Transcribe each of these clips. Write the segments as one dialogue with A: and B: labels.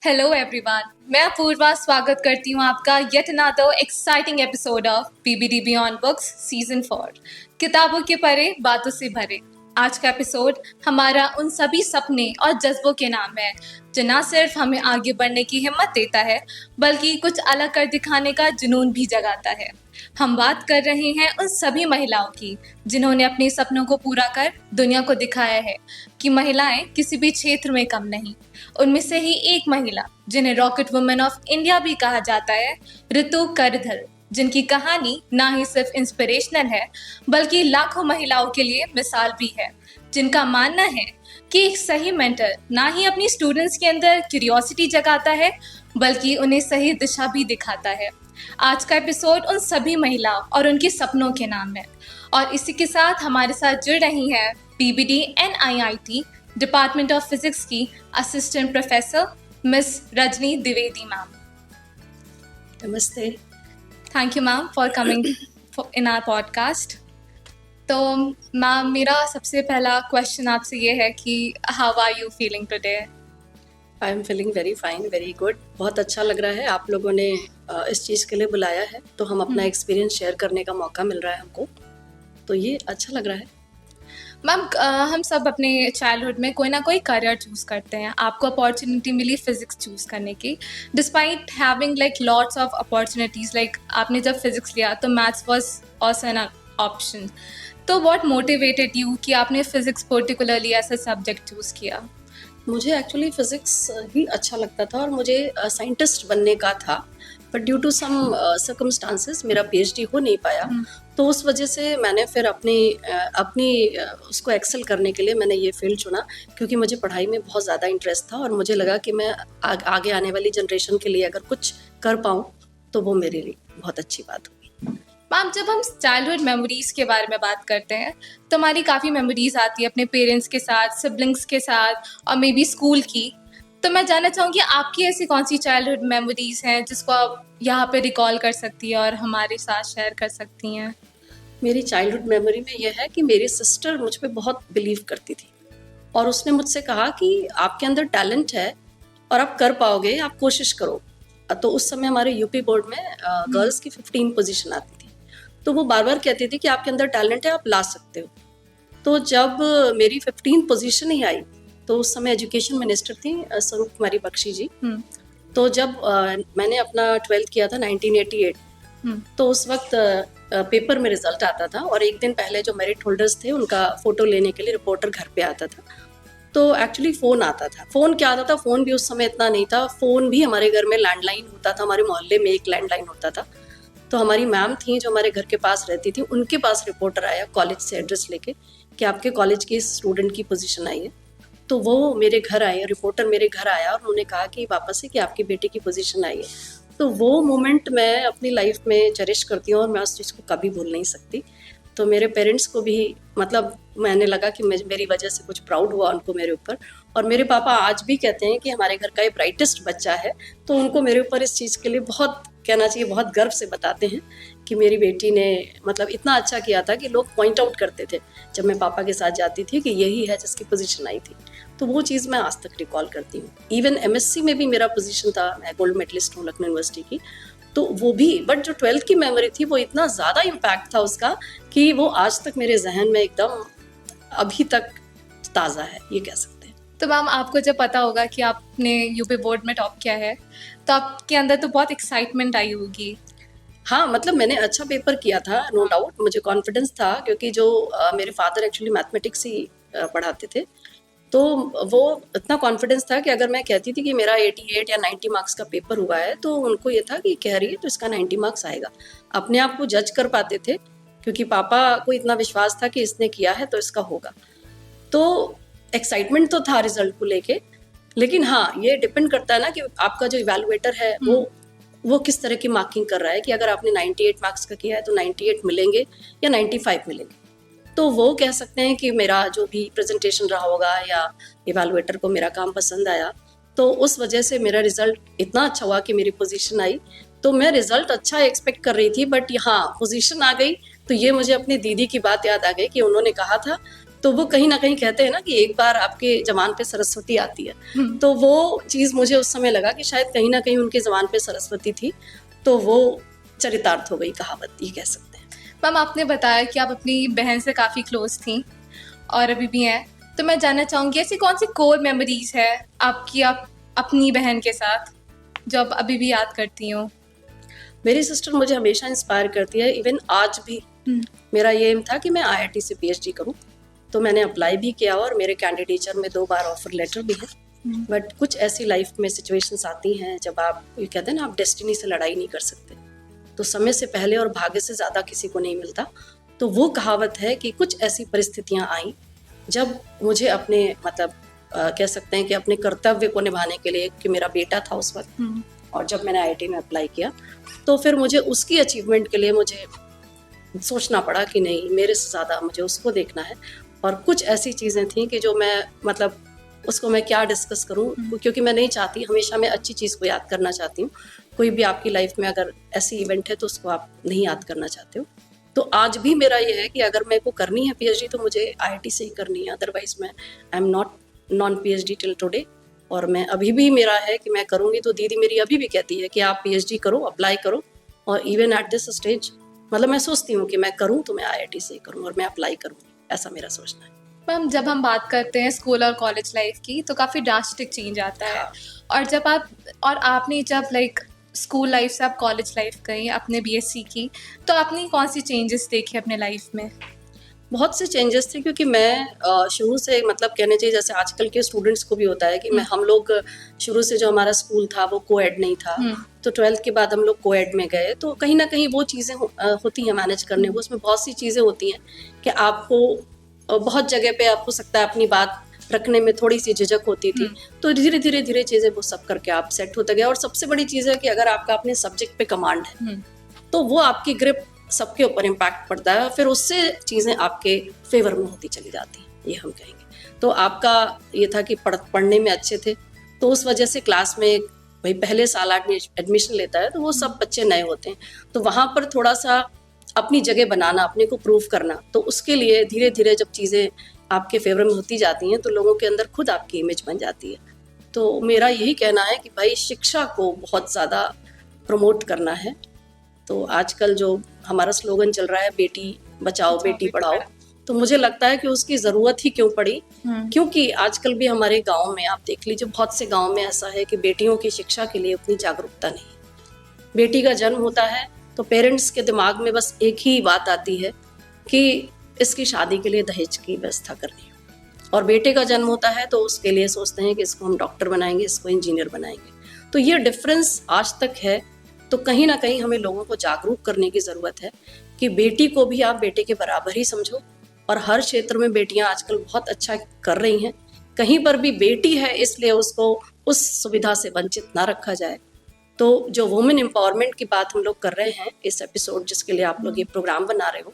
A: Hello everyone, मैं अपूर्वा स्वागत करती हूँ आपका yet another exciting episode of PBD beyond books season 4 किताबों के परे बातों से भरे। आज का एपिसोड हमारा उन सभी सपने और जज्बों के नाम है जो ना सिर्फ हमें आगे बढ़ने की हिम्मत देता है बल्कि कुछ अलग कर दिखाने का जुनून भी जगाता है। हम बात कर रहे हैं उन सभी महिलाओं की जिन्होंने अपने सपनों को पूरा कर दुनिया को दिखाया है कि महिलाएं किसी भी क्षेत्र में कम नहीं। उनमें से ही एक महिला जिन्हें रॉकेट वुमेन ऑफ इंडिया भी कहा जाता है, ऋतु करधल, जिनकी कहानी ना ही सिर्फ इंस्पिरेशनल है बल्कि लाखों महिलाओं के लिए मिसाल भी है, जिनका मानना है कि एक सही मेंटर ना ही अपनी स्टूडेंट्स के अंदर क्यूरियोसिटी जगाता है बल्कि उन्हें सही दिशा भी दिखाता है। आज का एपिसोड उन सभी महिलाओं और उनके सपनों के नाम है और इसी के साथ हमारे साथ जुड़ रही हैं PBD NIIT department of physics की assistant professor miss Rajni Dwivedi ma'am.
B: नमस्ते।
A: Thank you ma'am for coming in our podcast. तो मैम, मेरा सबसे पहला क्वेश्चन आपसे ये है कि how are you feeling today?
B: I am feeling very fine, very good. बहुत अच्छा लग रहा है, आप लोगों ने इस चीज़ के लिए बुलाया है तो हम अपना एक्सपीरियंस शेयर करने का मौका मिल रहा है हमको, तो ये अच्छा लग रहा है।
A: मैम, हम सब अपने चाइल्डहुड में कोई ना कोई करियर चूज़ करते हैं। आपको अपॉर्चुनिटी मिली फिजिक्स चूज़ करने की, despite having like lots of opportunities. Like आपने जब फिजिक्स लिया तो maths was also an option. तो व्हाट मोटिवेटेड यू कि आपने फिजिक्स पर्टिकुलरली ऐसा सब्जेक्ट चूज़ किया?
B: मुझे एक्चुअली फ़िज़िक्स ही अच्छा लगता था और मुझे साइंटिस्ट बनने का था, but due to some circumstances मेरा PhD हो नहीं पाया। तो उस वजह से मैंने फिर अपनी उसको एक्सेल करने के लिए मैंने ये फील्ड चुना, क्योंकि मुझे पढ़ाई में बहुत ज़्यादा इंटरेस्ट था और मुझे लगा कि मैं आगे आने वाली जनरेशन के लिए अगर कुछ कर पाऊँ तो वो मेरे लिए बहुत अच्छी बात होगी।
A: मैम, जब हम चाइल्डहुड मेमोरीज़ के बारे में बात करते हैं तो हमारी काफ़ी मेमोरीज़ आती है अपने पेरेंट्स के साथ, सिबलिंग्स के साथ और मे बी स्कूल की। तो मैं जानना चाहूँगी आपकी ऐसी कौन सी चाइल्डहुड मेमोरीज़ हैं जिसको आप यहाँ पे रिकॉल कर सकती हैं और हमारे साथ शेयर कर सकती हैं?
B: मेरी चाइल्डहुड मेमोरी में यह है कि मेरी सिस्टर मुझ पे बहुत बिलीव करती थी और उसने मुझसे कहा कि आपके अंदर टैलेंट है और आप कर पाओगे, आप कोशिश करो। तो उस समय हमारे यूपी बोर्ड में गर्ल्स की 15 पोजीशन आती थी, तो वो बार बार कहती थी कि आपके अंदर टैलेंट है, आप ला सकते हो। तो जब मेरी 15 पोजीशन ही आई तो उस समय एजुकेशन मिनिस्टर थी स्वरूप कुमारी बख्शी जी। तो जब मैंने अपना 12th किया था 1988, तो उस वक्त पेपर में रिजल्ट आता था और एक दिन पहले जो मेरिट होल्डर्स थे उनका फोटो लेने के लिए रिपोर्टर घर पे आता था। तो एक्चुअली फ़ोन आता था। फ़ोन क्या आता था, फ़ोन भी उस समय इतना नहीं था। फ़ोन भी हमारे घर में लैंडलाइन होता था, हमारे मोहल्ले में एक लैंडलाइन होता था। तो हमारी मैम थी जो हमारे घर के पास रहती थी, उनके पास रिपोर्टर आया कॉलेज से एड्रेस लेके कि आपके कॉलेज की स्टूडेंट की पोजीशन आई है। तो वो मेरे घर आए, रिपोर्टर मेरे घर आया और उन्होंने कहा कि वापस से कि आपकी बेटी की पोजीशन आई है। तो वो मोमेंट मैं अपनी लाइफ में चेरिश करती हूँ और मैं उस चीज़ को कभी भूल नहीं सकती। तो मेरे पेरेंट्स को भी मतलब मैंने लगा कि मेरी वजह से कुछ प्राउड हुआ उनको मेरे ऊपर। और मेरे पापा आज भी कहते हैं कि हमारे घर का ये ब्राइटेस्ट बच्चा है, तो उनको मेरे ऊपर इस चीज़ के लिए बहुत कहना चाहिए, बहुत गर्व से बताते हैं कि मेरी बेटी ने मतलब इतना अच्छा किया था कि लोग पॉइंट आउट करते थे जब मैं पापा के साथ जाती थी कि यही है जिसकी पोजीशन आई थी। तो वो चीज़ मैं आज तक रिकॉल करती हूँ। इवन MSc में भी मेरा पोजीशन था, मैं गोल्ड मेडलिस्ट हूँ लखनऊ यूनिवर्सिटी की, तो वो भी। बट जो 12th की मेमोरी थी वो इतना ज़्यादा इम्पैक्ट था उसका कि वो आज तक मेरे जहन में एकदम अभी तक ताज़ा है, ये कह सकते हैं।
A: तो मैम, आपको जब पता होगा कि आपने यूपी बोर्ड में टॉप किया है तो आपके अंदर तो बहुत एक्साइटमेंट आई होगी।
B: हाँ, मतलब मैंने अच्छा पेपर किया था, नो डाउट। मुझे कॉन्फिडेंस था क्योंकि जो मेरे फादर एक्चुअली मैथमेटिक्स ही पढ़ाते थे, तो वो इतना कॉन्फिडेंस था कि अगर मैं कहती थी कि मेरा 88 या 90 मार्क्स का पेपर हुआ है तो उनको ये था कि कह रही है तो इसका 90 मार्क्स आएगा। अपने आप को जज कर पाते थे क्योंकि पापा को इतना विश्वास था कि इसने किया है तो इसका होगा। तो एक्साइटमेंट तो था रिजल्ट को लेके, लेकिन हाँ, ये डिपेंड करता है ना कि आपका जो इवैल्यूएटर है वो किस तरह की मार्किंग कर रहा है कि अगर आपने 98 मार्क्स का किया है तो 98 मिलेंगे या 95 मिलेंगे। तो वो कह सकते हैं कि मेरा जो भी प्रेजेंटेशन रहा होगा या इवैल्यूएटर को मेरा काम पसंद आया, तो उस वजह से मेरा रिजल्ट इतना अच्छा हुआ कि मेरी पोजीशन आई। तो मैं रिजल्ट अच्छा एक्सपेक्ट कर रही थी, बट हाँ, पोजीशन आ गई तो ये मुझे अपनी दीदी की बात याद आ गई कि उन्होंने कहा था तो वो कहीं ना कहीं कहते हैं ना कि एक बार आपके जबान पे सरस्वती आती है, तो वो चीज़ मुझे उस समय लगा कि शायद कहीं ना कहीं उनके जबान पे सरस्वती थी, तो वो चरितार्थ हो गई कहावत, ये कह सकते हैं।
A: मैम, आपने बताया कि आप अपनी बहन से काफ़ी क्लोज थी और अभी भी हैं, तो मैं जानना चाहूँगी ऐसी कौन सी कोर मेमोरीज है आपकी आप अपनी बहन के साथ जो आप अभी भी याद करती हो?
B: मेरी सिस्टर मुझे हमेशा इंस्पायर करती है, इवन आज भी। मेरा ये एम था कि मैं IIT से PhD करूं, तो मैंने अप्लाई भी किया और मेरे कैंडिडेचर में 2 बार ऑफर लेटर भी है। बट कुछ ऐसी लाइफ में सिचुएशंस आती हैं जब आप, ये कहते हैं ना, आप डेस्टिनी से लड़ाई नहीं कर सकते, तो समय से पहले और भाग्य से ज़्यादा किसी को नहीं मिलता। तो वो कहावत है कि कुछ ऐसी परिस्थितियाँ आई जब मुझे अपने मतलब कह सकते हैं कि अपने कर्तव्य को निभाने के लिए, कि मेरा बेटा था उस वक्त, और जब मैंने IIT में अप्लाई किया तो फिर मुझे उसकी अचीवमेंट के लिए मुझे सोचना पड़ा कि नहीं, मेरे से ज़्यादा मुझे उसको देखना है। और कुछ ऐसी चीज़ें थी कि जो मैं मतलब उसको मैं क्या डिस्कस करूं, क्योंकि मैं नहीं चाहती, हमेशा मैं अच्छी चीज़ को याद करना चाहती हूँ। कोई भी आपकी लाइफ में अगर ऐसी इवेंट है तो उसको आप नहीं याद करना चाहते हो। तो आज भी मेरा ये है कि अगर मेरे को करनी है PhD तो मुझे IIT से ही करनी है, अदरवाइज मैं I am not non PhD till today. और मैं अभी भी मेरा है कि मैं करूँगी, तो दीदी मेरी अभी भी कहती है कि आप PhD करो, अप्लाई करो। और इवन एट दिस स्टेज मतलब मैं सोचती हूँ कि मैं करूँ तो मैं IIT से ही करूँ और मैं अप्लाई करूँ, ऐसा मेरा सोचना है।
A: मैम, जब हम बात करते हैं स्कूल और कॉलेज लाइफ की तो काफ़ी ड्रास्टिक चेंज आता है।
B: हाँ।
A: और आपने जब लाइक स्कूल लाइफ से आप कॉलेज लाइफ गई, आपने BSc की, तो आपने कौन सी चेंजेस देखे अपने लाइफ में?
B: बहुत से चेंजेस थे, क्योंकि मैं शुरू से मतलब कहने चाहिए जैसे आजकल के स्टूडेंट्स को भी होता है कि हम लोग शुरू से जो हमारा स्कूल था वो कोएड नहीं था, तो 12th के बाद हम लोग कोएड में गए, तो कहीं ना कहीं वो चीज़ें होती हैं मैनेज करने को। उसमें बहुत सी चीज़ें होती हैं कि आपको बहुत जगह पे आप हो सकता है अपनी बात रखने में थोड़ी सी झिझक होती थी, तो धीरे धीरे धीरे चीज़ें वो सब करके आप सेट होते गए। और सबसे बड़ी चीज़ है कि अगर आपका अपने सब्जेक्ट पे कमांड है तो वो आपकी ग्रिप सबके ऊपर इम्पैक्ट पड़ता है, फिर उससे चीज़ें आपके फेवर में होती चली जाती हैं, ये हम कहेंगे। तो आपका ये था कि पढ़ने में अच्छे थे, तो उस वजह से क्लास में भाई पहले साल आदमी एडमिशन लेता है तो वो सब बच्चे नए होते हैं, तो वहाँ पर थोड़ा सा अपनी जगह बनाना, अपने को प्रूव करना, तो उसके लिए धीरे धीरे जब चीज़ें आपके फेवर में होती जाती हैं तो लोगों के अंदर खुद आपकी इमेज बन जाती है। तो मेरा यही कहना है कि भाई शिक्षा को बहुत ज़्यादा प्रमोट करना है। तो आजकल जो हमारा स्लोगन चल रहा है बेटी बचाओ बेटी पढ़ाओ, तो मुझे लगता है कि उसकी ज़रूरत ही क्यों पड़ी, क्योंकि आजकल भी हमारे गांव में आप देख लीजिए, बहुत से गांव में ऐसा है कि बेटियों की शिक्षा के लिए उतनी जागरूकता नहीं। बेटी का जन्म होता है तो पेरेंट्स के दिमाग में बस एक ही बात आती है कि इसकी शादी के लिए दहेज की व्यवस्था करनी है, और बेटे का जन्म होता है तो उसके लिए सोचते हैं कि इसको हम डॉक्टर बनाएंगे, इसको इंजीनियर बनाएंगे। तो ये डिफरेंस आज तक है। तो कहीं ना कहीं हमें लोगों को जागरूक करने की ज़रूरत है कि बेटी को भी आप बेटे के बराबर ही समझो, और हर क्षेत्र में बेटियां आजकल बहुत अच्छा कर रही हैं। कहीं पर भी बेटी है इसलिए उसको उस सुविधा से वंचित ना रखा जाए। तो जो वुमेन एम्पावरमेंट की बात हम लोग कर रहे हैं इस एपिसोड, जिसके लिए आप लोग ये प्रोग्राम बना रहे हो,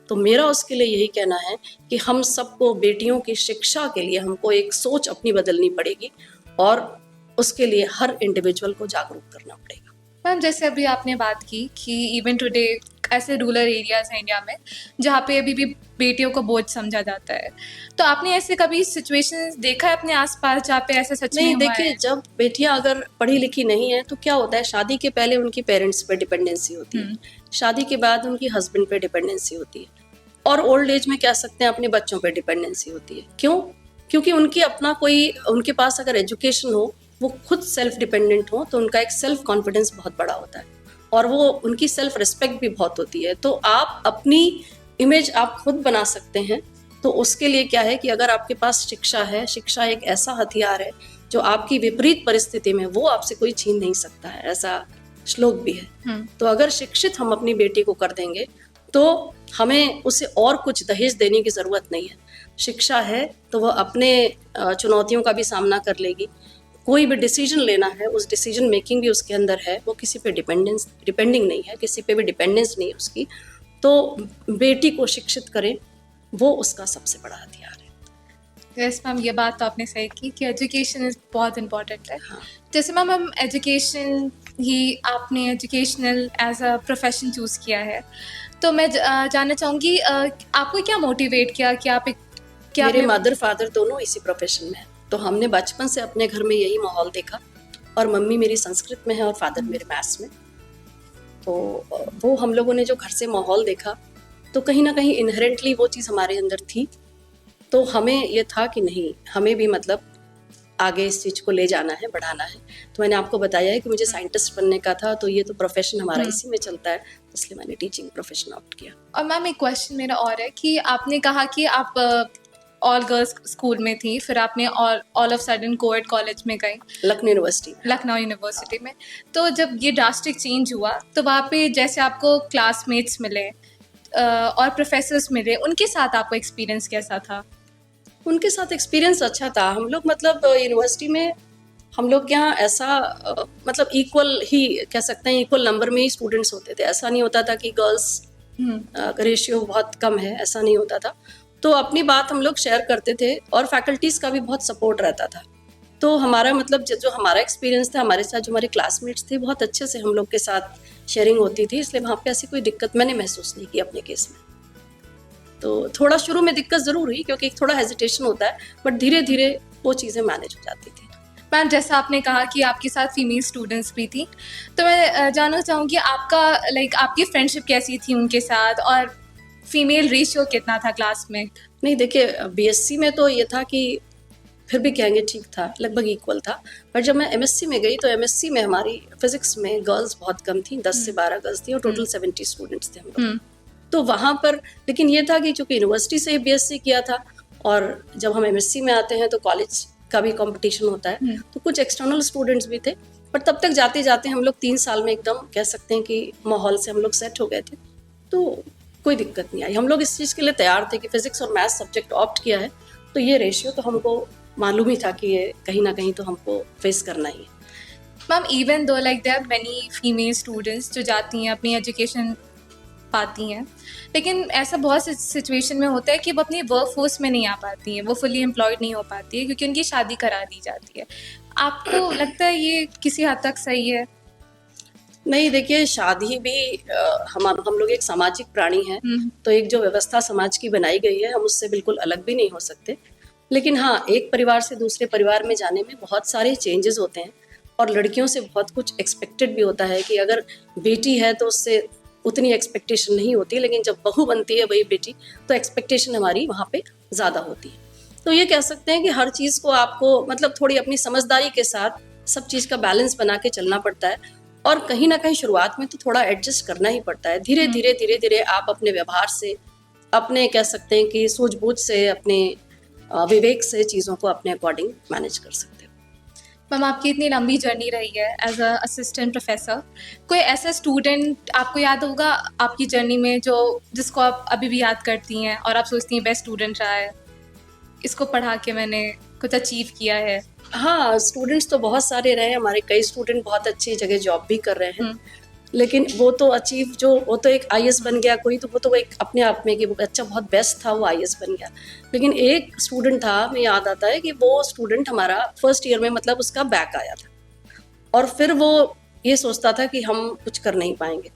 B: तो मेरा उसके लिए यही कहना है कि हम सबको बेटियों की शिक्षा के लिए हमको एक सोच अपनी बदलनी पड़ेगी, और उसके लिए हर इंडिविजुअल को जागरूक करना पड़ेगा।
A: मैम, जैसे अभी आपने बात की कि इवन टुडे ऐसे रूरल एरियाज हैं इंडिया में जहाँ पे अभी भी बेटियों को बोझ समझा जाता है, तो आपने ऐसे कभी सिचुएशंस देखा है अपने आसपास जहाँ पे ऐसा सच में हुआ है?
B: नहीं, देखिए, जब बेटियां अगर पढ़ी लिखी नहीं है तो क्या होता है, शादी के पहले उनकी पेरेंट्स पे डिपेंडेंसी होती है, शादी के बाद उनकी हस्बैंड पे डिपेंडेंसी होती है, और ओल्ड एज में कह सकते हैं अपने बच्चों पे डिपेंडेंसी होती है। क्यों? क्योंकि उनकी अपना कोई, उनके पास अगर एजुकेशन हो, वो खुद सेल्फ डिपेंडेंट हो, तो उनका एक सेल्फ कॉन्फिडेंस बहुत बड़ा होता है, और वो उनकी सेल्फ रिस्पेक्ट भी बहुत होती है। तो आप अपनी इमेज आप खुद बना सकते हैं। तो उसके लिए क्या है कि अगर आपके पास शिक्षा है, शिक्षा एक ऐसा हथियार है जो आपकी विपरीत परिस्थिति में वो आपसे कोई छीन नहीं सकता है, ऐसा श्लोक भी है। तो अगर शिक्षित हम अपनी बेटी को कर देंगे तो हमें उसे और कुछ दहेज देने की ज़रूरत नहीं है। शिक्षा है तो वह अपने चुनौतियों का भी सामना कर लेगी। कोई भी डिसीजन लेना है, उस डिसीजन मेकिंग भी उसके अंदर है, वो किसी पे डिपेंडिंग नहीं है, किसी पे भी डिपेंडेंस नहीं है उसकी। तो बेटी को शिक्षित करें, वो उसका सबसे बड़ा हथियार है।
A: यस मैम, ये बात तो आपने सही की कि एजुकेशन बहुत इम्पोर्टेंट है।
B: हाँ।
A: जैसे मैम, हम एजुकेशन ही, आपने educational as a profession choose किया है, तो मैं जानना चाहूँगी आपको क्या मोटिवेट किया कि आप एक क्या
B: मेरे
A: आपने
B: मदर फादर दोनों इसी प्रोफेशन में हैं, तो हमने बचपन से अपने घर में यही माहौल देखा। और मम्मी मेरी संस्कृत में है और फादर मेरे मैथ्स में। तो वो हम लोगों ने जो घर से माहौल देखा, तो कहीं ना कहीं इनहेरेंटली वो चीज़ हमारे अंदर थी। तो हमें ये था कि नहीं, हमें भी मतलब आगे इस चीज़ को ले जाना है, बढ़ाना है। तो मैंने आपको बताया है कि मुझे साइंटिस्ट बनने का था, तो ये तो प्रोफेशन हमारा इसी में चलता है, इसलिए मैंने टीचिंग प्रोफेशन ऑप्ट किया।
A: और मैम एक क्वेश्चन मेरा और है कि आपने कहा कि आप ऑल गर्ल्स स्कूल में थी, फिर आपने all of sudden coed college में गई,
B: लखनऊ यूनिवर्सिटी में।
A: लखनऊ यूनिवर्सिटी में। तो जब ये ड्रास्टिक चेंज हुआ, तो वहाँ पे जैसे आपको क्लासमेट्स मिले और प्रोफेसर्स मिले, उनके साथ आपको एक्सपीरियंस कैसा था?
B: उनके साथ एक्सपीरियंस अच्छा था। हम लोग मतलब यूनिवर्सिटी में हम लोग यहाँ ऐसा मतलब इक्वल ही कह सकते हैं, इक्वल नंबर में ही स्टूडेंट्स होते थे। ऐसा नहीं होता था कि गर्ल्स रेशियो बहुत कम है, ऐसा नहीं होता था। तो अपनी बात हम लोग शेयर करते थे और फैकल्टीज़ का भी बहुत सपोर्ट रहता था। तो हमारा मतलब जो हमारा एक्सपीरियंस था, हमारे साथ जो हमारे क्लासमेट्स थे, बहुत अच्छे से हम लोग के साथ शेयरिंग होती थी, इसलिए वहाँ पे ऐसी कोई दिक्कत मैंने महसूस नहीं की अपने केस में। तो थोड़ा शुरू में दिक्कत ज़रूर हुई क्योंकि थोड़ा हेजिटेशन होता है, बट धीरे धीरे वो चीज़ें मैनेज हो जाती थी।
A: मैम जैसा आपने कहा कि आपके साथ फीमेल स्टूडेंट्स भी थी, तो मैं जानना चाहूँगी आपका आपकी फ्रेंडशिप कैसी थी उनके साथ, और फीमेल रेशियो कितना था क्लास में?
B: नहीं देखिए, बीएससी में तो ये था कि फिर भी कहेंगे ठीक था, लगभग इक्वल था। पर जब मैं एमएससी में गई तो एमएससी में हमारी फिजिक्स में गर्ल्स बहुत कम थी, 10 से 12 गर्ल्स थी और टोटल 70 स्टूडेंट्स थे हम लोग। तो वहाँ पर लेकिन ये था कि चूंकि यूनिवर्सिटी से बीएससी किया था और जब हम एमएससी में आते हैं तो कॉलेज का भी कंपटीशन होता है, तो कुछ एक्सटर्नल स्टूडेंट्स भी थे। पर तब तक जाते जाते हम लोग 3 साल में एकदम कह सकते हैं कि माहौल से हम लोग सेट हो गए थे, तो कोई दिक्कत नहीं आई। हम लोग इस चीज़ के लिए तैयार थे कि फिजिक्स और मैथ्स सब्जेक्ट ऑप्ट किया है, तो ये रेशियो तो हमको मालूम ही था कि ये कहीं ना कहीं तो हमको फेस करना ही है।
A: Ma'am even though there are many female students जो जाती हैं, अपनी एजुकेशन पाती हैं, लेकिन ऐसा बहुत से सिचुएशन में होता है कि वो अपनी वर्क फोर्स में नहीं आ पाती हैं, वो फुली एम्प्लॉयड नहीं हो पाती है क्योंकि उनकी शादी करा दी जाती है। आपको लगता है ये किसी हद तक सही है?
B: नहीं देखिए, शादी भी हम लोग एक सामाजिक प्राणी हैं, तो एक जो व्यवस्था समाज की बनाई गई है, हम उससे बिल्कुल अलग भी नहीं हो सकते। लेकिन हाँ, एक परिवार से दूसरे परिवार में जाने में बहुत सारे चेंजेस होते हैं और लड़कियों से बहुत कुछ एक्सपेक्टेड भी होता है कि अगर बेटी है तो उससे उतनी एक्सपेक्टेशन नहीं होती, लेकिन जब बहू बनती है वही बेटी, तो एक्सपेक्टेशन हमारी वहाँ पे ज़्यादा होती है। तो ये कह सकते हैं कि हर चीज़ को आपको मतलब थोड़ी अपनी समझदारी के साथ सब चीज़ का बैलेंस बना के चलना पड़ता है और कहीं ना कहीं शुरुआत में तो थोड़ा एडजस्ट करना ही पड़ता है। धीरे धीरे आप अपने व्यवहार से, अपने कह सकते हैं कि सूझबूझ से, अपने विवेक से चीज़ों को अपने अकॉर्डिंग मैनेज कर सकते हो।
A: मैम आपकी इतनी लंबी जर्नी रही है एज अ असिस्टेंट प्रोफेसर, कोई ऐसा स्टूडेंट आपको याद होगा आपकी जर्नी में जिसको आप अभी भी याद करती हैं और आप सोचती हैं बेस्ट स्टूडेंट रहा है, इसको पढ़ा के मैंने कुछ अचीव किया है?
B: हाँ, स्टूडेंट्स तो बहुत सारे रहे, हमारे कई स्टूडेंट बहुत अच्छी जगह जॉब भी कर रहे हैं, लेकिन वो तो अचीव वो तो एक आईएएस बन गया कोई, तो वो तो एक अपने आप में कि वो अच्छा बहुत बेस्ट था, वो आईएएस बन गया। लेकिन एक स्टूडेंट था, हमें याद आता है कि वो स्टूडेंट हमारा फर्स्ट ईयर में मतलब उसका बैक आया था और फिर वो ये सोचता था कि हम कुछ कर नहीं पाएंगे,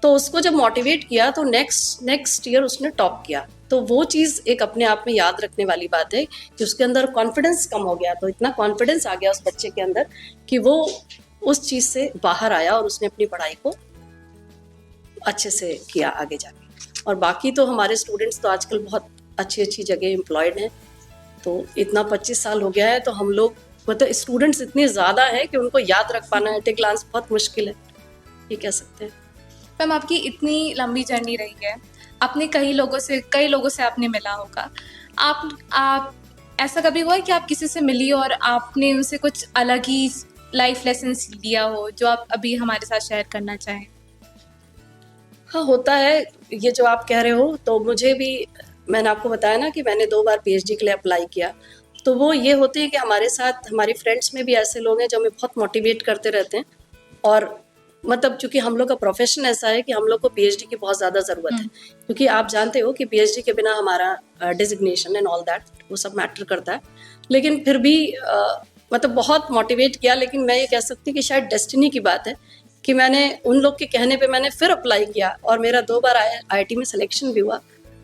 B: तो उसको जब मोटिवेट किया तो नेक्स्ट ईयर उसने टॉप किया। तो वो चीज़ एक अपने आप में याद रखने वाली बात है कि उसके अंदर कॉन्फिडेंस कम हो गया, तो इतना कॉन्फिडेंस आ गया उस बच्चे के अंदर कि वो उस चीज़ से बाहर आया और उसने अपनी पढ़ाई को अच्छे से किया आगे जाके। और बाकी तो हमारे स्टूडेंट्स तो आजकल बहुत अच्छी जगह एम्प्लॉयड हैं, तो इतना 25 साल हो गया है, तो हम लोग मतलब स्टूडेंट्स इतने ज़्यादा हैं कि उनको याद रख पाना एट ए ग्लांस बहुत मुश्किल है, ये कह सकते हैं।
A: मैम आपकी इतनी लंबी जर्नी रही है, आपने कई लोगों से आपने मिला होगा, आप ऐसा कभी हुआ है कि आप किसी से मिली और आपने उनसे कुछ अलग ही लाइफ लेसन लिया हो जो आप अभी हमारे साथ शेयर करना चाहें?
B: हाँ, होता है ये जो आप कह रहे हो, तो मुझे भी, मैंने आपको बताया ना कि मैंने 2 बार पीएचडी के लिए अप्लाई किया, तो वो ये होते हैं कि हमारे साथ हमारी फ्रेंड्स में भी ऐसे लोग हैं जो हमें बहुत मोटिवेट करते रहते हैं। और मतलब चूंकि हम लोग का प्रोफेशन ऐसा है कि हम लोग को पीएचडी की बहुत ज़्यादा ज़रूरत है, क्योंकि आप जानते हो कि पीएचडी के बिना हमारा डिजिग्नेशन एंड ऑल दैट वो सब मैटर करता है। लेकिन फिर भी मतलब बहुत मोटिवेट किया, लेकिन मैं ये कह सकती हूँ कि शायद डेस्टिनी की बात है कि मैंने उन लोग के कहने पे मैंने फिर अप्लाई किया और मेरा 2 बार आईआईटी में सिलेक्शन भी हुआ,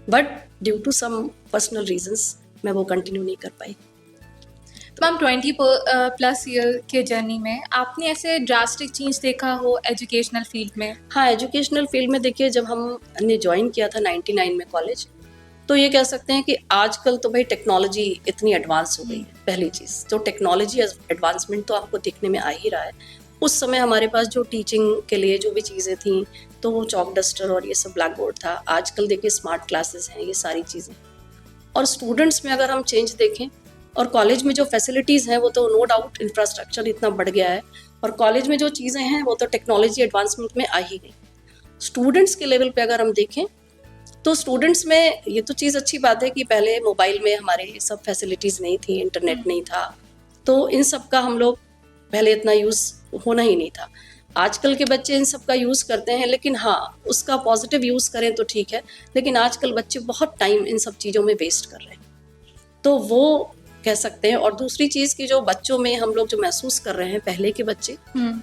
B: but due to some personal reasons मैं वो कंटिन्यू नहीं कर पाई।
A: मैम 20+ ईयर के जर्नी में आपने ऐसे ड्रास्टिक चेंज देखा हो एजुकेशनल फील्ड में?
B: हाँ, एजुकेशनल फील्ड में देखिए, जब हमने ज्वाइन किया था 99 में कॉलेज, तो ये कह सकते हैं कि आजकल तो भाई टेक्नोलॉजी इतनी एडवांस हो गई है। पहली चीज़ तो टेक्नोलॉजी एडवांसमेंट तो आपको दिखने में आ ही रहा है। उस समय हमारे पास जो टीचिंग के लिए जो भी चीज़ें थी, तो वो चॉक डस्टर और ये सब ब्लैक बोर्ड था। आजकल देखिए स्मार्ट क्लासेस हैं, ये सारी चीज़ें। और स्टूडेंट्स में अगर हम चेंज देखें, और कॉलेज में जो फैसिलिटीज़ हैं वो तो नो डाउट इंफ्रास्ट्रक्चर इतना बढ़ गया है, और कॉलेज में जो चीज़ें हैं वो तो टेक्नोलॉजी एडवांसमेंट में आ ही गई। स्टूडेंट्स के लेवल पे अगर हम देखें, तो स्टूडेंट्स में ये तो चीज़ अच्छी बात है कि पहले मोबाइल में हमारे ये सब फैसिलिटीज़ नहीं थी, इंटरनेट नहीं था, तो इन सब का हम लोग पहले इतना यूज़ होना ही नहीं था। आजकल के बच्चे इन सब का यूज़ करते हैं, लेकिन हाँ, उसका पॉजिटिव यूज़ करें तो ठीक है, लेकिन आजकल बच्चे बहुत टाइम इन सब चीज़ों में वेस्ट कर रहे हैं, तो वो कह सकते हैं। और दूसरी चीज़ कि जो बच्चों में हम लोग जो महसूस कर रहे हैं पहले के बच्चे,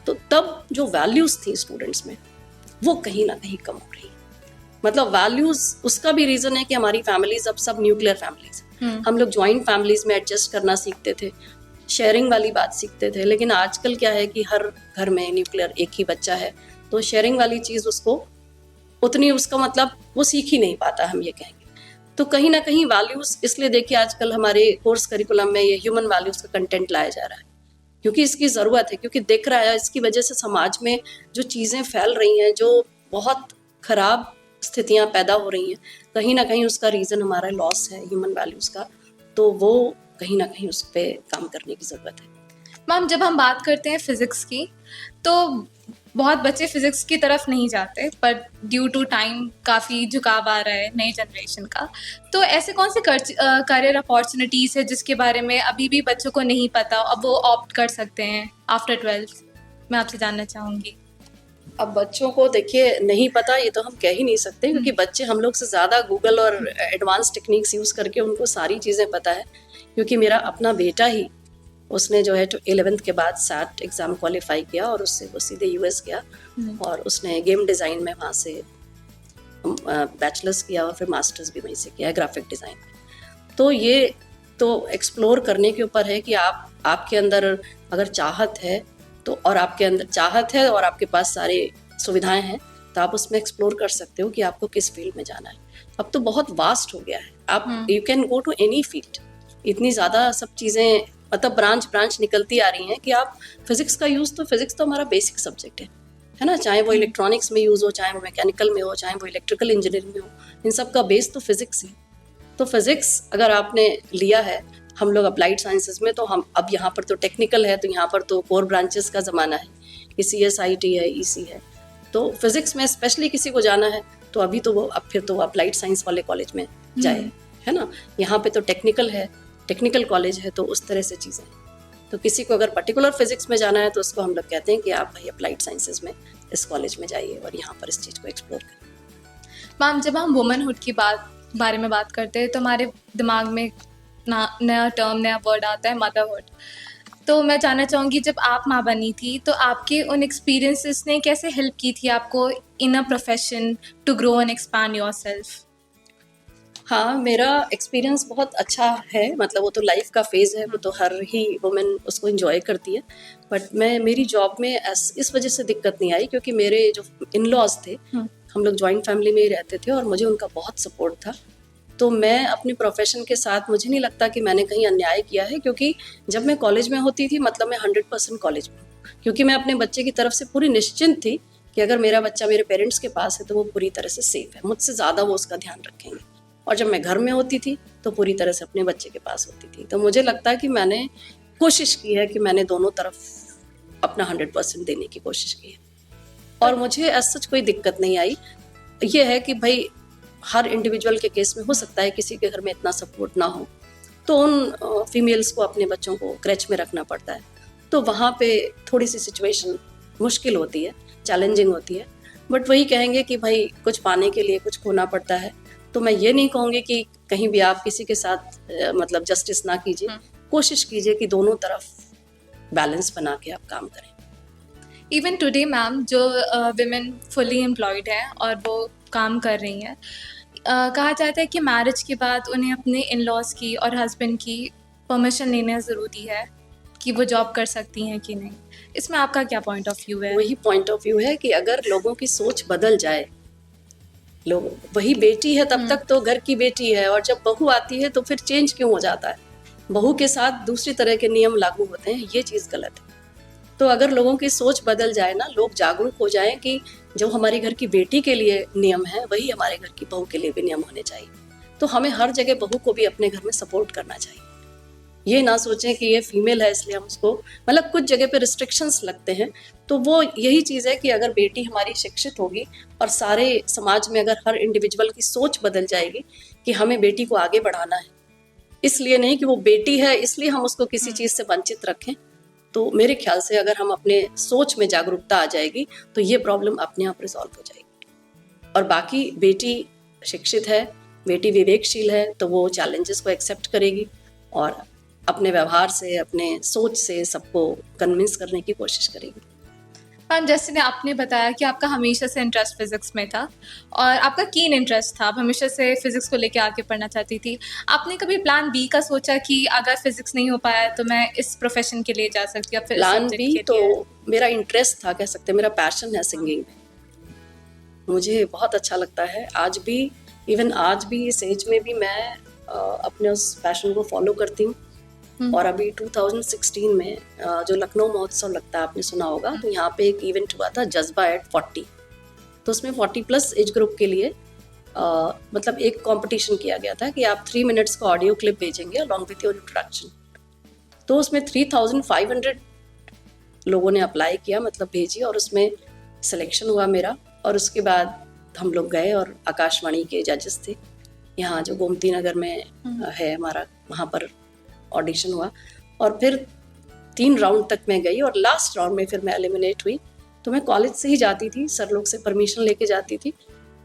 B: तो तब जो वैल्यूज़ थी स्टूडेंट्स में वो कहीं ना कहीं कम हो रही है। मतलब वैल्यूज, उसका भी रीजन है कि हमारी फैमिलीज अब सब न्यूक्लियर फैमिलीज। हम लोग ज्वाइंट फैमिलीज में एडजस्ट करना सीखते थे, शेयरिंग वाली बात सीखते थे, लेकिन आजकल क्या है कि हर घर में न्यूक्लियर एक ही बच्चा है, तो शेयरिंग वाली चीज़ उसको उतनी, उसका मतलब वो सीख ही नहीं पाता, हम ये कहेंगे। तो कहीं ना कहीं वैल्यूज, इसलिए देखिए आजकल हमारे कोर्स करिकुलम में ये ह्यूमन वैल्यूज का कंटेंट लाया जा रहा है, क्योंकि इसकी ज़रूरत है, क्योंकि दिख रहा है इसकी वजह से समाज में जो चीज़ें फैल रही हैं, जो बहुत खराब स्थितियां पैदा हो रही हैं, कहीं ना कहीं उसका रीज़न हमारा लॉस है ह्यूमन वैल्यूज़ का, तो वो कहीं ना कहीं उस पर काम करने की ज़रूरत है।
A: मैम जब हम बात करते हैं फिज़िक्स की, तो बहुत बच्चे फिज़िक्स की तरफ नहीं जाते, पर ड्यू टू टाइम काफ़ी झुकाव आ रहा है नई जनरेशन का। तो ऐसे कौन से करियर अपॉर्चुनिटीज़ है जिसके बारे में अभी भी बच्चों को नहीं पता, अब वो ऑप्ट कर सकते हैं आफ्टर 12th? मैं आपसे जानना चाहूँगी।
B: अब बच्चों को देखिए नहीं पता, ये तो हम कह ही नहीं सकते, क्योंकि बच्चे हम लोग से ज़्यादा गूगल और एडवांस टेक्निक्स यूज़ करके उनको सारी चीज़ें पता है। क्योंकि मेरा अपना बेटा ही, उसने जो है 11th के बाद सैट एग्ज़ाम क्वालिफाई किया, और उससे वो सीधे US गया, और उसने गेम डिज़ाइन में वहाँ से बैचलर्स किया, और फिर मास्टर्स भी वहीं से किया है ग्राफिक डिज़ाइन में। तो ये तो एक्सप्लोर करने के ऊपर है कि आपके अंदर अगर चाहत है, तो और आपके अंदर चाहत है और आपके पास सारे सुविधाएं हैं, तो आप उसमें एक्सप्लोर कर सकते हो कि आपको किस फील्ड में जाना है। अब तो बहुत वास्ट हो गया है, आप you can go to any field. इतनी ज़्यादा सब चीज़ें, मतलब ब्रांच निकलती आ रही हैं कि आप फिजिक्स का यूज़, तो फिजिक्स तो हमारा बेसिक सब्जेक्ट है ना, चाहे वो इलेक्ट्रॉनिक्स में यूज़ हो, चाहे वो मैकेनिकल में हो, चाहे वो इलेक्ट्रिकल इंजीनियरिंग में हो, इन सब का बेस तो फिजिक्स ही। तो फिजिक्स अगर आपने लिया है, हम लोग अप्लाइड साइंसेज में, तो हम अब यहाँ पर तो टेक्निकल है, तो यहाँ पर तो कोर ब्रांचेस का ज़माना है कि CSIT है, EC है। तो फिजिक्स में स्पेशली किसी को जाना है, तो अभी तो वो अब फिर तो अप्लाइड साइंस वाले कॉलेज में जाए, है ना। यहाँ पे तो टेक्निकल है, टेक्निकल कॉलेज है, तो उस तरह से चीज़ें। तो किसी को अगर पर्टिकुलर फिजिक्स में जाना है, तो उसको हम लोग कहते हैं कि आप भाई अप्लाइड साइंसेज में इस कॉलेज में जाइए और यहाँ पर इस चीज़ को एक्सप्लोर करें।
A: मैम जब हम वुमेनहुड की बारे में बात करते हैं, तो हमारे दिमाग में नया टर्म, नया वर्ड आता है, मदरहुड। तो मैं जानना चाहूँगी, जब आप माँ बनी थी, तो आपके उन एक्सपीरियंसेस ने कैसे हेल्प की थी आपको in a profession to grow and expand yourself?
B: हाँ, मेरा एक्सपीरियंस बहुत अच्छा है, मतलब वो तो लाइफ का फेज़ है, वो तो हर ही वुमेन उसको एंजॉय करती है। बट मेरी जॉब में इस वजह से दिक्कत नहीं आई, क्योंकि मेरे जो इन लॉज थे, हम लोग जॉइंट फैमिली में ही रहते थे, और मुझे उनका बहुत सपोर्ट था। तो मैं अपने प्रोफेशन के साथ, मुझे नहीं लगता कि मैंने कहीं अन्याय किया है, क्योंकि जब मैं कॉलेज में होती थी, मतलब मैं 100% कॉलेज में हूँ, क्योंकि मैं अपने बच्चे की तरफ से पूरी निश्चिंत थी कि अगर मेरा बच्चा मेरे पेरेंट्स के पास है, तो वो पूरी तरह से सेफ है, मुझसे ज़्यादा वो उसका ध्यान रखेंगे। और जब मैं घर में होती थी, तो पूरी तरह से अपने बच्चे के पास होती थी। तो मुझे लगता है कि मैंने कोशिश की है कि मैंने दोनों तरफ अपना 100% देने की कोशिश की है, और मुझे ऐसा सच कोई दिक्कत नहीं आई। ये है कि भाई हर इंडिविजुअल के केस में हो सकता है किसी के घर में इतना सपोर्ट ना हो, तो उन फीमेल्स को अपने बच्चों को क्रच में रखना पड़ता है, तो वहाँ पे थोड़ी सी सिचुएशन मुश्किल होती है, चैलेंजिंग होती है। बट वही कहेंगे कि भाई कुछ पाने के लिए कुछ खोना पड़ता है। तो मैं ये नहीं कहूँगी कि कहीं भी आप किसी के साथ मतलब जस्टिस ना कीजिए, कोशिश कीजिए कि दोनों तरफ बैलेंस बना के आप काम करें।
A: इवन टुडे मैम, जो विमेन फुली एम्प्लॉयड हैं और वो काम कर रही हैं, कहा जाता है कि मैरिज के बाद उन्हें अपने इन लॉज की और हस्बैंड की परमिशन लेना ज़रूरी है कि वो जॉब कर सकती हैं कि नहीं। इसमें आपका क्या पॉइंट ऑफ व्यू है?
B: वही पॉइंट ऑफ व्यू है कि अगर लोगों की सोच बदल जाए, लोग वही बेटी है तब तक तो घर की बेटी है, और जब बहू आती है तो फिर चेंज क्यों हो जाता है, बहू के साथ दूसरी तरह के नियम लागू होते हैं, ये चीज़ गलत है। तो अगर लोगों की सोच बदल जाए ना, लोग जागरूक हो जाएं कि जो हमारी घर की बेटी के लिए नियम है वही हमारे घर की बहू के लिए भी नियम होने चाहिए, तो हमें हर जगह बहू को भी अपने घर में सपोर्ट करना चाहिए। ये ना सोचें कि ये फीमेल है इसलिए हम उसको, मतलब कुछ जगह पे रिस्ट्रिक्शंस लगते हैं, तो वो यही चीज़ है कि अगर बेटी हमारी शिक्षित होगी और सारे समाज में अगर हर इंडिविजुअल की सोच बदल जाएगी कि हमें बेटी को आगे बढ़ाना है, इसलिए नहीं कि वो बेटी है इसलिए हम उसको किसी चीज़ से वंचित रखें, तो मेरे ख्याल से अगर हम अपने सोच में जागरूकता आ जाएगी तो ये प्रॉब्लम अपने आप रिजॉल्व हो जाएगी। और बाकी बेटी शिक्षित है, बेटी विवेकशील है, तो वो चैलेंजेस को एक्सेप्ट करेगी और अपने व्यवहार से, अपने सोच से सबको कन्विंस करने की कोशिश करेगी।
A: मैम, जैसे आपने बताया कि आपका हमेशा से इंटरेस्ट फिजिक्स में था और आपका कीन इंटरेस्ट था, आप हमेशा से फिजिक्स को लेकर आगे पढ़ना चाहती थी। आपने कभी प्लान बी का सोचा कि अगर फिजिक्स नहीं हो पाया तो मैं इस प्रोफेशन के लिए जा सकती हूँ?
B: प्लान बी तो मेरा इंटरेस्ट था, कह सकते हैं मेरा पैशन है सिंगिंग में, मुझे बहुत अच्छा लगता है। आज भी, इवन आज भी इस एज में भी मैं अपने उस पैशन को फॉलो करती हूँ। और अभी 2016 में जो लखनऊ महोत्सव लगता है, आपने सुना होगा, तो यहाँ पे एक इवेंट हुआ था जज्बा एट 40, तो उसमें 40+ एज ग्रुप के लिए मतलब एक कंपटीशन किया गया था कि आप 3 मिनट्स का ऑडियो क्लिप भेजेंगे अलॉन्ग विथ योर इंट्रोडक्शन। तो उसमें 3500 लोगों ने अप्लाई किया, मतलब भेजी, और उसमें सिलेक्शन हुआ मेरा। और उसके बाद हम लोग गए और आकाशवाणी के जजेस थे यहाँ जो गोमती नगर में है हमारा, वहाँ पर ऑडिशन हुआ और फिर 3 राउंड तक मैं गई और लास्ट राउंड में फिर मैं एलिमिनेट हुई। तो मैं कॉलेज से ही जाती थी, सर लोग से परमिशन लेके जाती थी,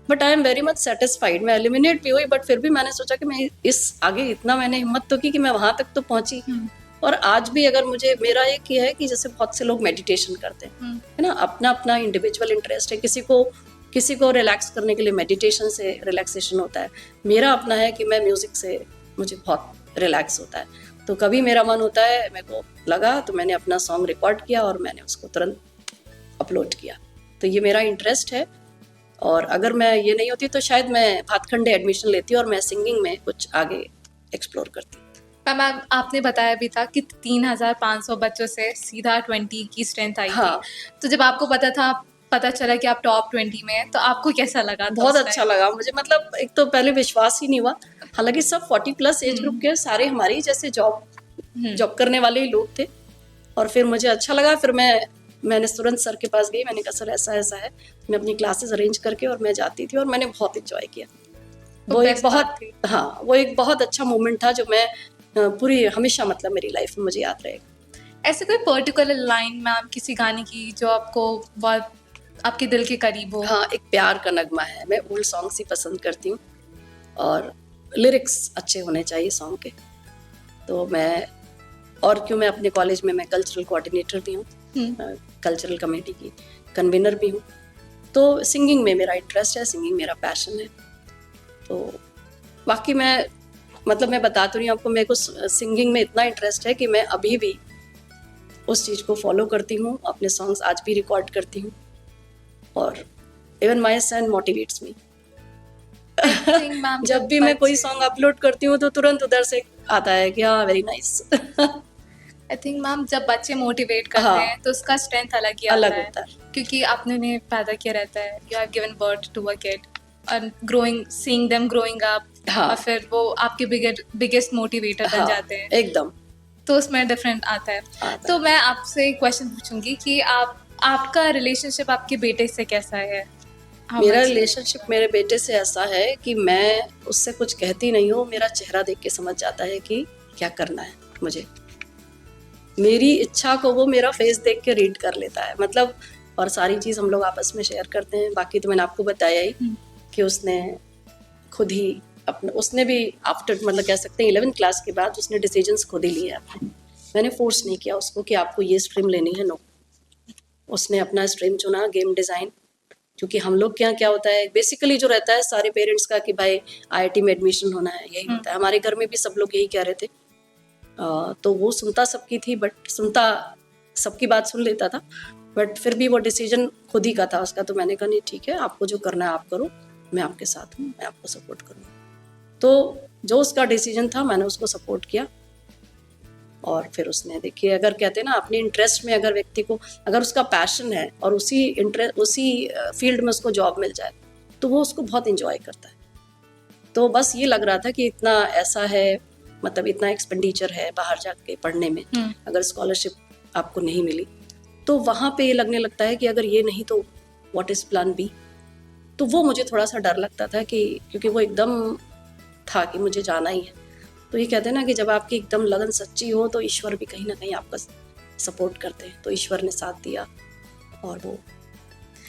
B: but I am very much satisfied. मैं एलिमिनेट भी हुई बट फिर भी मैंने सोचा कि मैं इस आगे इतना मैंने हिम्मत तो की कि मैं वहाँ तक तो पहुँची। और आज भी अगर मुझे, मेरा एक ये है कि जैसे बहुत से लोग मेडिटेशन करते हैं, है ना, अपना अपना इंडिविजुअल इंटरेस्ट है, किसी को रिलैक्स करने के लिए मेडिटेशन से रिलैक्सेशन होता है, मेरा अपना है कि मैं म्यूज़िक से मुझे बहुत रिलैक्स होता है। तो कभी मेरा मन होता है, मेरे को लगा तो मैंने अपना सॉन्ग रिकॉर्ड किया और मैंने उसको तुरंत अपलोड किया। तो ये मेरा इंटरेस्ट है, और अगर मैं ये नहीं होती तो शायद मैं भातखंडे एडमिशन लेती और मैं सिंगिंग में कुछ आगे एक्सप्लोर करती।
A: मैम, आपने बताया भी था कि 3500 बच्चों से सीधा 20 की स्ट्रेंथ आई थी, तो जब आपको पता चला कि आप टॉप 20 में हैं, तो आपको कैसा लगा?
B: बहुत अच्छा लगा मुझे, मतलब एक तो पहले विश्वास ही नहीं हुआ, हालांकि सब 40+ एज ग्रुप के सारे हमारे जैसे जॉब करने वाले ही लोग थे। और फिर मुझे अच्छा लगा, फिर मैंने तुरंत सर के पास गई, मैंने कहा सर ऐसा ऐसा है, मैं अपनी क्लासेस अरेंज करके और मैं जाती थी और मैंने बहुत इंजॉय किया। वो एक बहुत अच्छा मोमेंट था जो मैं पूरी हमेशा, मतलब मेरी लाइफ में मुझे याद रहेगा।
A: ऐसे कोई पर्टिकुलर लाइन मैम किसी गाने की जो आपको बहुत आपके दिल के करीब हो?
B: हाँ, एक प्यार का नगमा है, मैं ओल्ड सॉन्ग्स ही पसंद करती हूँ और लिरिक्स अच्छे होने चाहिए सॉन्ग के। तो मैं अपने कॉलेज में मैं कल्चरल कोऑर्डिनेटर भी हूँ, कल्चरल कमेटी की कन्वीनर भी हूँ, तो सिंगिंग में मेरा इंटरेस्ट है, सिंगिंग मेरा पैशन है। तो बाकी मैं बता तो रही हूँ आपको, मेरे को सिंगिंग में इतना इंटरेस्ट है कि मैं अभी भी उस चीज़ को फॉलो करती हूँ, अपने सॉन्ग्स आज भी रिकॉर्ड करती हूँ और even my son motivates me. जब भी मैं कोई सॉन्ग अपलोड करती हूँ तो तुरंत उधर से आता है कि हाँ, very nice.
A: I think ma'am जब बच्चे मोटिवेट करते हैं तो उसका स्ट्रेंथ अलग ही आता है, क्योंकि आपने उन्हें पैदा किया रहता है, you have given birth to a kid और सीइंग देम ग्रोइंग अप, और फिर वो आपके बिगेस्ट मोटिवेटर बन जाते हैं
B: एकदम,
A: तो उसमें डिफरेंट आता है। तो मैं आपसे एक क्वेश्चन पूछूंगी कि आपका रिलेशनशिप आपके बेटे से कैसा है?
B: मेरा रिलेशनशिप मेरे बेटे से ऐसा है कि मैं उससे कुछ कहती नहीं हूँ, मेरा चेहरा देख के समझ जाता है कि क्या करना है मुझे, मेरी इच्छा को वो मेरा फेस देख के रीड कर लेता है, मतलब, और सारी चीज़ हम लोग आपस में शेयर करते हैं। बाकी तो मैंने आपको बताया ही कि उसने खुद ही उसने भी आफ्टर, कह सकते हैं 11th क्लास के बाद उसने डिसीजंस खुद ही लिए अपने, मैंने फोर्स नहीं किया उसको कि आपको ये स्ट्रीम लेनी है, नो, उसने अपना स्ट्रीम चुना, गेम डिज़ाइन, क्योंकि हम लोग के यहाँ क्या होता है, बेसिकली जो रहता है सारे पेरेंट्स का कि भाई आईआईटी में एडमिशन होना है, यही होता है। हमारे घर में भी सब लोग यही कह रहे थे। तो वो सुनता सबकी थी, बट सुनता सबकी बात सुन लेता था, बट फिर भी वो डिसीजन खुद ही का था उसका। तो मैंने कहा नहीं ठीक है, आपको जो करना है आप करो, मैं आपके साथ हूँ, मैं आपको सपोर्ट करूँगा। तो जो उसका डिसीजन था मैंने उसको सपोर्ट किया। और फिर उसने, देखिए अगर कहते हैं ना अपने इंटरेस्ट में अगर व्यक्ति को, अगर उसका पैशन है और उसी फील्ड में उसको जॉब मिल जाए तो वो उसको बहुत इंजॉय करता है। तो बस ये लग रहा था कि इतना ऐसा है, मतलब इतना एक्सपेंडिचर है बाहर जाके पढ़ने में, अगर स्कॉलरशिप आपको नहीं मिली तो वहाँ पे ये लगने लगता है कि अगर ये नहीं तो व्हाट इज़ प्लान बी। तो वो मुझे थोड़ा सा डर लगता था कि क्योंकि वो एकदम था कि मुझे जाना ही है। तो ये कहते हैं ना कि जब आपकी एकदम लगन सच्ची हो तो ईश्वर भी कहीं ना कहीं आपका सपोर्ट करते हैं। तो ईश्वर ने साथ दिया और वो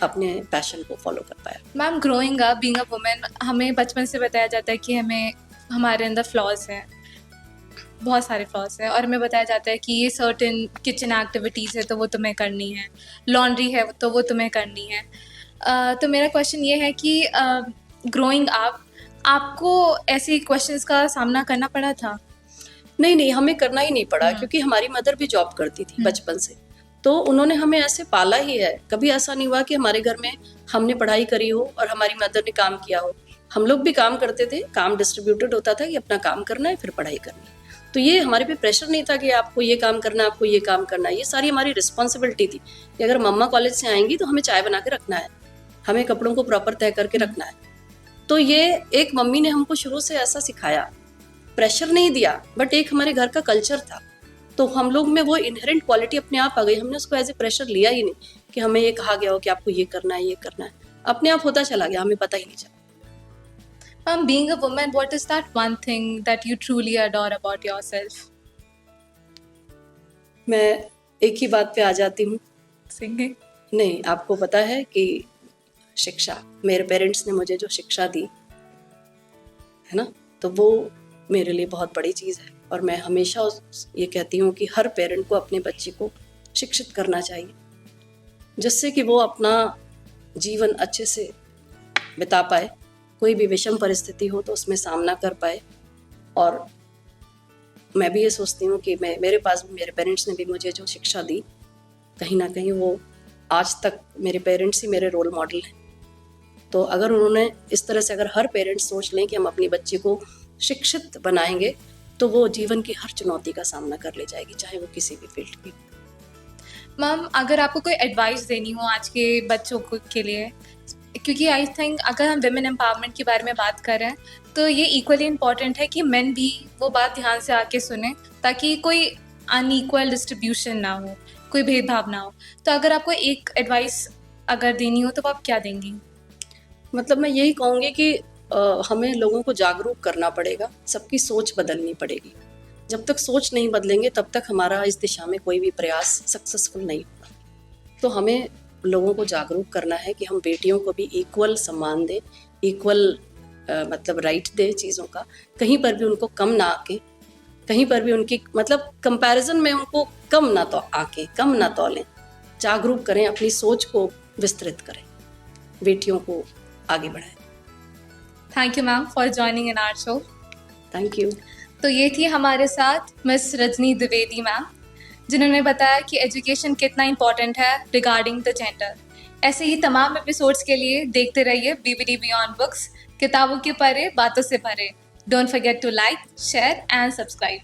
B: अपने पैशन को फॉलो कर पाया।
A: Ma'am, growing up being a women, हमें बचपन से बताया जाता है कि हमारे अंदर फ्लॉज हैं, बहुत सारे फ्लॉज हैं, और हमें बताया जाता है कि ये सर्टेन किचन एक्टिविटीज़ है तो वो तुम्हें करनी है, लॉन्ड्री है तो वो तुम्हें करनी है। तो मेरा क्वेश्चन ये है कि ग्रोइंग अप आपको ऐसे क्वेश्चंस का सामना करना पड़ा था?
B: नहीं, हमें करना ही नहीं पड़ा, क्योंकि हमारी मदर भी जॉब करती थी बचपन से। तो उन्होंने हमें ऐसे पाला ही है। कभी ऐसा नहीं हुआ कि हमारे घर में हमने पढ़ाई करी हो और हमारी मदर ने काम किया हो। हम लोग भी काम करते थे, काम डिस्ट्रीब्यूटेड होता था कि अपना काम करना है फिर पढ़ाई करनी है। तो ये हमारे पे प्रेशर नहीं था कि आपको ये काम करना है, आपको ये काम करना है। ये सारी हमारी रिस्पॉन्सिबिलिटी थी कि अगर मम्मा कॉलेज से आएंगी तो हमें चाय बना के रखना है, हमें कपड़ों को प्रॉपर तय करके रखना है। तो ये एक मम्मी ने हमको शुरू से ऐसा सिखाया, प्रेशर नहीं दिया, बट एक हमारे घर का कल्चर था। तो हम लोग में वो इनहेरेंट क्वालिटी अपने आप आ गई। हमने उसको एज ए प्रेशर लिया ही नहीं कि हमें ये कहा गया हो कि आपको ये करना है, ये करना है। अपने आप होता चला गया, हमें पता ही नहीं चला।
A: Being a woman, what is that one thing that you truly adore about yourself?
B: मैं एक ही बात पे आ जाती हूँ,
A: Singing.
B: नहीं, आपको पता है कि शिक्षा, मेरे पेरेंट्स ने मुझे जो शिक्षा दी है ना, तो वो मेरे लिए बहुत बड़ी चीज़ है। और मैं हमेशा ये कहती हूँ कि हर पेरेंट को अपने बच्चे को शिक्षित करना चाहिए, जिससे कि वो अपना जीवन अच्छे से बिता पाए, कोई भी विषम परिस्थिति हो तो उसमें सामना कर पाए। और मैं भी ये सोचती हूँ कि मेरे पास मेरे पेरेंट्स ने भी मुझे जो शिक्षा दी, कहीं ना कहीं वो आज तक मेरे पेरेंट्स ही मेरे रोल मॉडल हैं। तो अगर उन्होंने इस तरह से, अगर हर पेरेंट्स सोच लें कि हम अपनी बच्ची को शिक्षित बनाएंगे तो वो जीवन की हर चुनौती का सामना कर ले जाएगी, चाहे वो किसी भी फील्ड की।
A: मैम, अगर आपको कोई एडवाइस देनी हो आज के बच्चों के लिए, क्योंकि आई थिंक अगर हम विमेन एम्पावरमेंट के बारे में बात कर रहे हैं तो ये इक्वली इम्पॉर्टेंट है कि मेन भी वो बात ध्यान से आके सुने, ताकि कोई अनइक्वल डिस्ट्रीब्यूशन ना हो, कोई भेदभाव ना हो। तो अगर आपको एक एडवाइस अगर देनी हो तो आप क्या देंगी?
B: मतलब मैं यही कहूँगी कि हमें लोगों को जागरूक करना पड़ेगा, सबकी सोच बदलनी पड़ेगी। जब तक सोच नहीं बदलेंगे तब तक हमारा इस दिशा में कोई भी प्रयास सक्सेसफुल नहीं होगा। तो हमें लोगों को जागरूक करना है कि हम बेटियों को भी इक्वल सम्मान दें, इक्वल मतलब राइट दें चीज़ों का, कहीं पर भी उनको कम ना आके, कहीं पर भी उनकी मतलब कंपैरिजन में उनको कम ना तो आके, कम ना तौलें। जागरूक करें, अपनी सोच को विस्तृत करें, बेटियों को आगे बढ़ाएं।
A: Thank you ma'am for joining in our show.
B: Thank you.
A: तो ये थी हमारे साथ मिस रजनी द्विवेदी मैम, जिन्होंने बताया कि एजुकेशन कितना इम्पोर्टेंट है रिगार्डिंग द जेंडर। ऐसे ही तमाम एपिसोड्स के लिए देखते रहिए बीबीडी बियॉन्ड बुक्स, किताबों के परे बातों से भरे। Don't forget to like, share and subscribe.